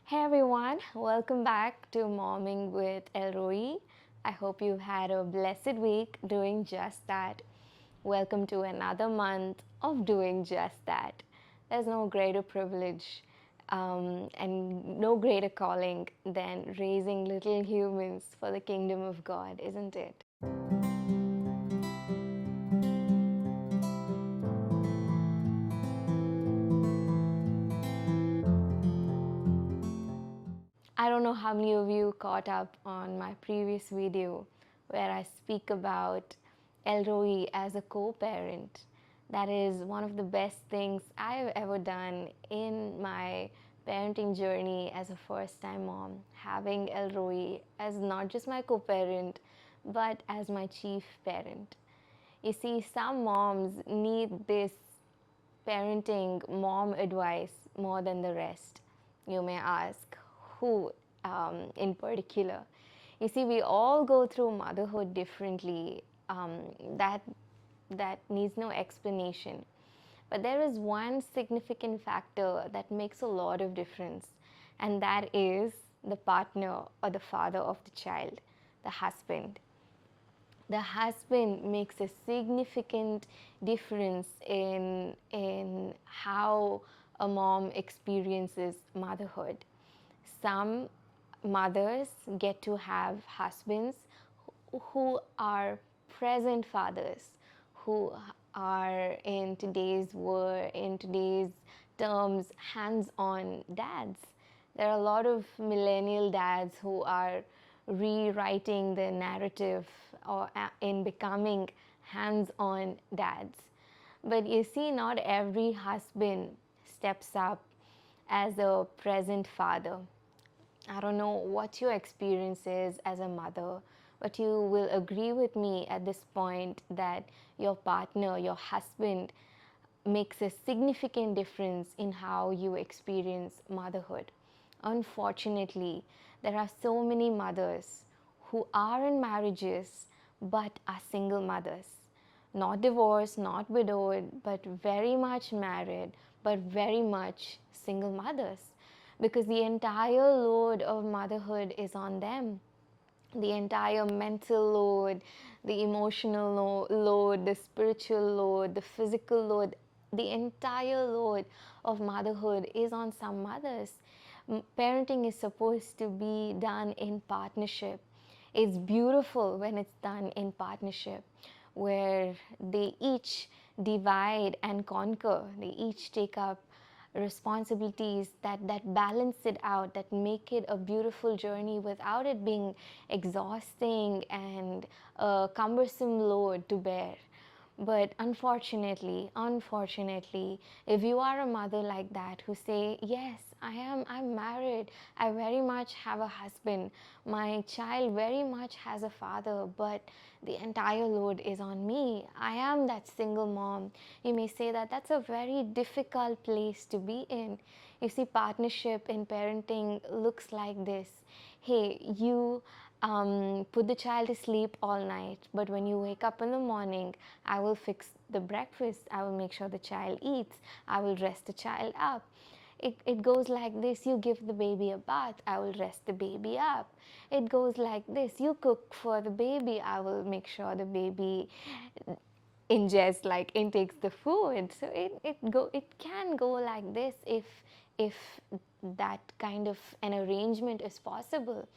Hey everyone, welcome back to Momming with Elroy. I hope you've had a blessed week doing just that. Welcome to another month of doing just that. There's no greater privilege and no greater calling than raising little humans for the kingdom of God, isn't it? I don't know how many of you caught up on my previous video where I speak about Elroy as a co-parent. That is one of the best things I've ever done in my parenting journey as a first-time mom, having Elroy as not just my co-parent, but as my chief parent. You see, some moms need this parenting mom advice more than the rest. You may ask, who in particular? You see, we all go through motherhood differently. Um, that that needs no explanation. But there is one significant factor that makes a lot of difference, and that is the partner or the father of the child, the husband. The husband makes a significant difference in how a mom experiences motherhood. Some mothers get to have husbands who are present fathers, who are in today's terms, hands-on dads. There are a lot of millennial dads who are rewriting the narrative or in becoming hands-on dads. But you see, not every husband steps up as a present father. I don't know what your experience is as a mother, but you will agree with me at this point that your partner, your husband, makes a significant difference in how you experience motherhood. Unfortunately, there are so many mothers who are in marriages but are single mothers. Not divorced, not widowed, but very much married, but very much single mothers. Because the entire load of motherhood is on them. The entire mental load, the emotional load, the spiritual load, the physical load, the entire load of motherhood is on some mothers. Parenting is supposed to be done in partnership. It's beautiful when it's done in partnership, where they each divide and conquer, they each take up responsibilities that balance it out, that make it a beautiful journey without it being exhausting and a cumbersome load to bear. But unfortunately, if you are a mother like that who say, yes, I'm married, I very much have a husband, my child very much has a father, but the entire load is on me, I am that single mom, you may say that that's a very difficult place to be in. You see, partnership in parenting looks like this. Hey, you put the child to sleep all night, but when you wake up in the morning, I will fix the breakfast, I will make sure the child eats, I will rest the child up. It goes like this: you give the baby a bath, I will rest the baby up. It goes like this: you cook for the baby, I will make sure the baby intakes the food. So it can go like this if that kind of an arrangement is possible.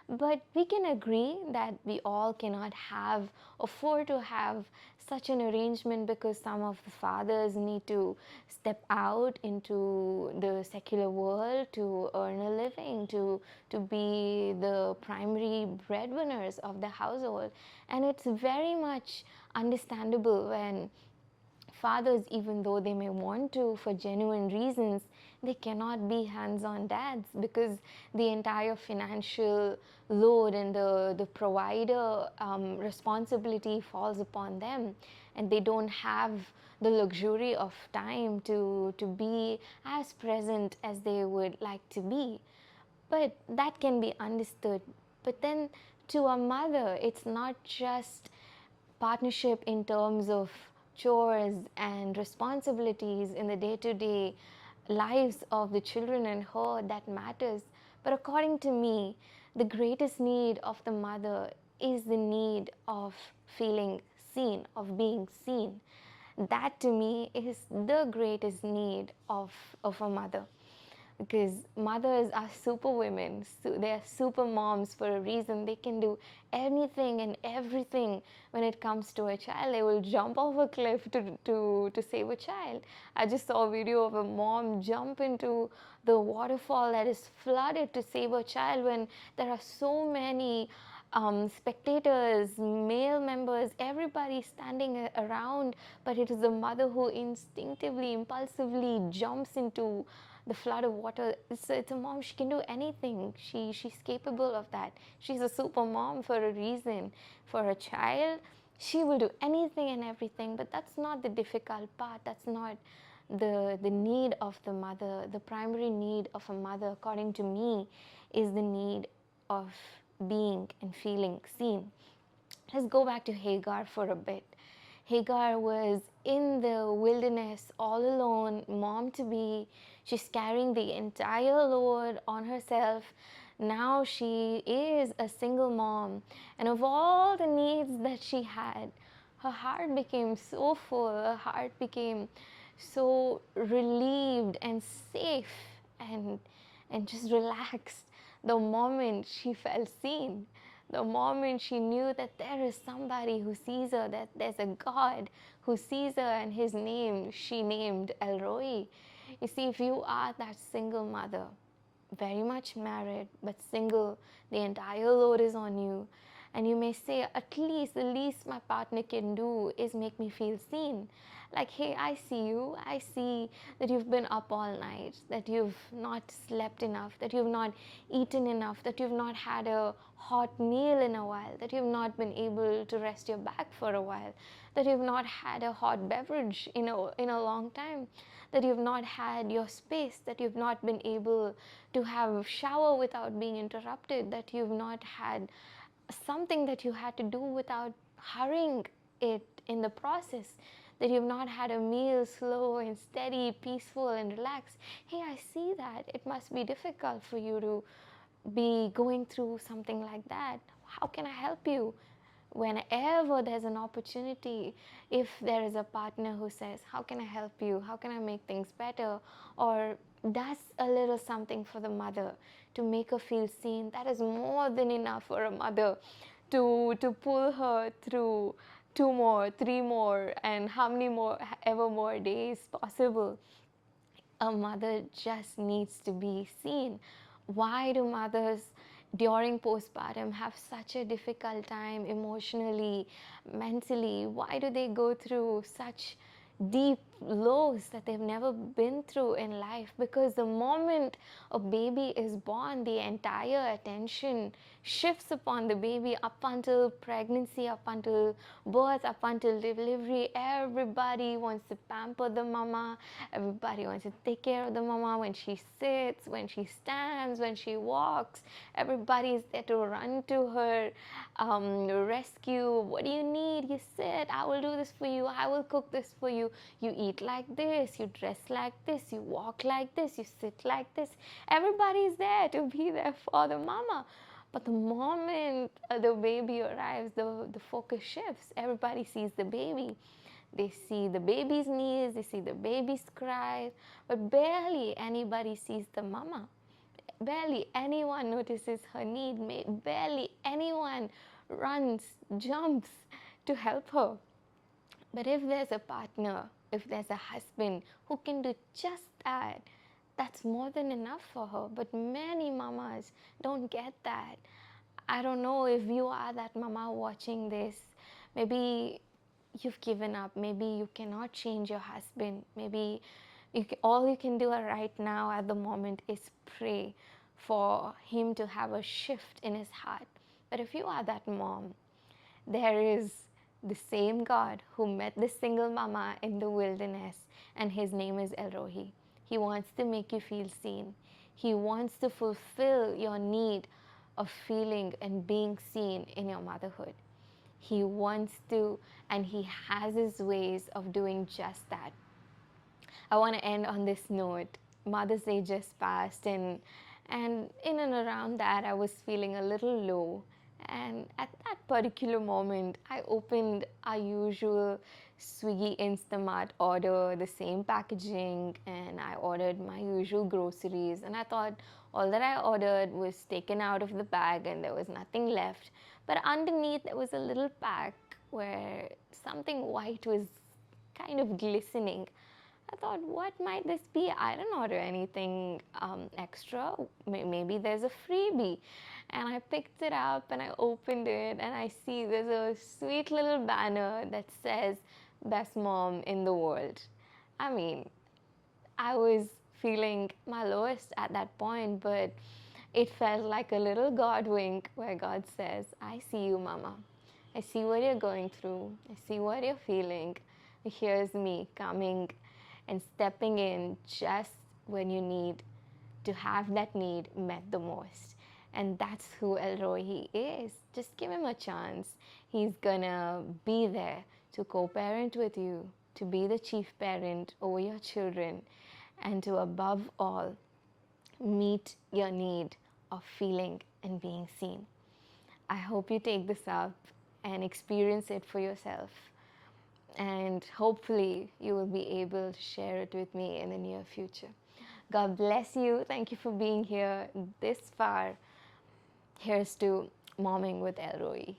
But we can agree that we all cannot afford to have such an arrangement, because some of the fathers need to step out into the secular world to earn a living, to be the primary breadwinners of the household. And it's very much understandable when fathers, even though they may want to for genuine reasons, they cannot be hands-on dads, because the entire financial load and the provider responsibility falls upon them, and they don't have the luxury of time to be as present as they would like to be. But that can be understood. But then, to a mother, it's not just partnership in terms of chores and responsibilities in the day-to-day lives of the children and her that matters. But according to me, the greatest need of the mother is the need of feeling seen, of being seen. That to me is the greatest need of a mother, because mothers are super women. So they are super moms for a reason. They can do anything and everything when it comes to a child. They will jump off a cliff to save a child. I just saw a video of a mom jump into the waterfall that is flooded to save a child when there are so many spectators, male members, everybody standing around, but it is the mother who instinctively, impulsively jumps into the flood of water. It's a mom. She can do anything. She's capable of that. She's a super mom for a reason. For a child, she will do anything and everything. But that's not the difficult part. That's not the need of the mother. The primary need of a mother, according to me, is the need of being and feeling seen. Let's go back to Hagar for a bit. Hagar was in the wilderness all alone, mom to be. She's carrying the entire load on herself. Now she is a single mom. And of all the needs that she had, her heart became so full. Her heart became so relieved and safe and just relaxed the moment she felt seen, the moment she knew that there is somebody who sees her, that there's a God who sees her, and his name she named El Roi. You see, if you are that single mother, very much married but single, the entire load is on you, and you may say, at least the least my partner can do is make me feel seen. Like, hey, I see you. I see that you've been up all night, that you've not slept enough, that you've not eaten enough, that you've not had a hot meal in a while, that you've not been able to rest your back for a while, that you've not had a hot beverage in a long time, that you've not had your space, that you've not been able to have a shower without being interrupted, that you've not had something that you had to do without hurrying it in the process, that you've not had a meal slow and steady, peaceful and relaxed. Hey, I see that. It must be difficult for you to be going through something like that. How can I help you? Whenever there's an opportunity, if there is a partner who says, how can I help you? How can I make things better? Or does a little something for the mother to make her feel seen, that is more than enough for a mother to pull her through 2 more, 3 more, and how many more, ever more days possible. A mother just needs to be seen. Why do mothers during postpartum have such a difficult time emotionally, mentally? Why do they go through such deep lows that they've never been through in life? Because the moment a baby is born, the entire attention shifts upon the baby. Up until pregnancy, up until birth, up until delivery, everybody wants to pamper the mama. Everybody wants to take care of the mama when she sits, when she stands, when she walks. Everybody is there to run to her, rescue. What do you need? You sit. I will do this for you. I will cook this for you. You eat like this. You dress like this. You walk like this. You sit like this. Everybody is there to be there for the mama. But the moment the baby arrives, the focus shifts. Everybody sees the baby. They see the baby's needs, they see the baby's cries, but barely anybody sees the mama. Barely anyone notices her need. Barely anyone runs, jumps to help her. But if there's a partner, if there's a husband who can do just that, that's more than enough for her. But many mamas don't get that. I don't know if you are that mama watching this. Maybe you've given up. Maybe you cannot change your husband. Maybe all you can do right now at the moment is pray for him to have a shift in his heart. But if you are that mom, there is the same God who met this single mama in the wilderness, and his name is El Roi. He wants to make you feel seen. He wants to fulfill your need of feeling and being seen in your motherhood. He wants to, and he has his ways of doing just that. I want to end on this note. Mother's Day just passed, and in and around that, I was feeling a little low. And at that particular moment, I opened our usual Swiggy Instamart order, the same packaging, and I ordered my usual groceries. And I thought all that I ordered was taken out of the bag and there was nothing left. But underneath, there was a little pack where something white was kind of glistening. I thought, what might this be? I didn't order anything extra. Maybe there's a freebie. And I picked it up and I opened it and I see there's a sweet little banner that says, Best Mom in the World. I mean, I was feeling my lowest at that point, but it felt like a little God wink where God says, I see you, Mama. I see what you're going through. I see what you're feeling. Here's me coming and stepping in just when you need to have that need met the most. And that's who Elroy is. Just give him a chance. He's gonna be there to co-parent with you, to be the chief parent over your children, and to above all, meet your need of feeling and being seen. I hope you take this up and experience it for yourself. And hopefully, you will be able to share it with me in the near future. God bless you. Thank you for being here this far. Here's to Momming with Elroy.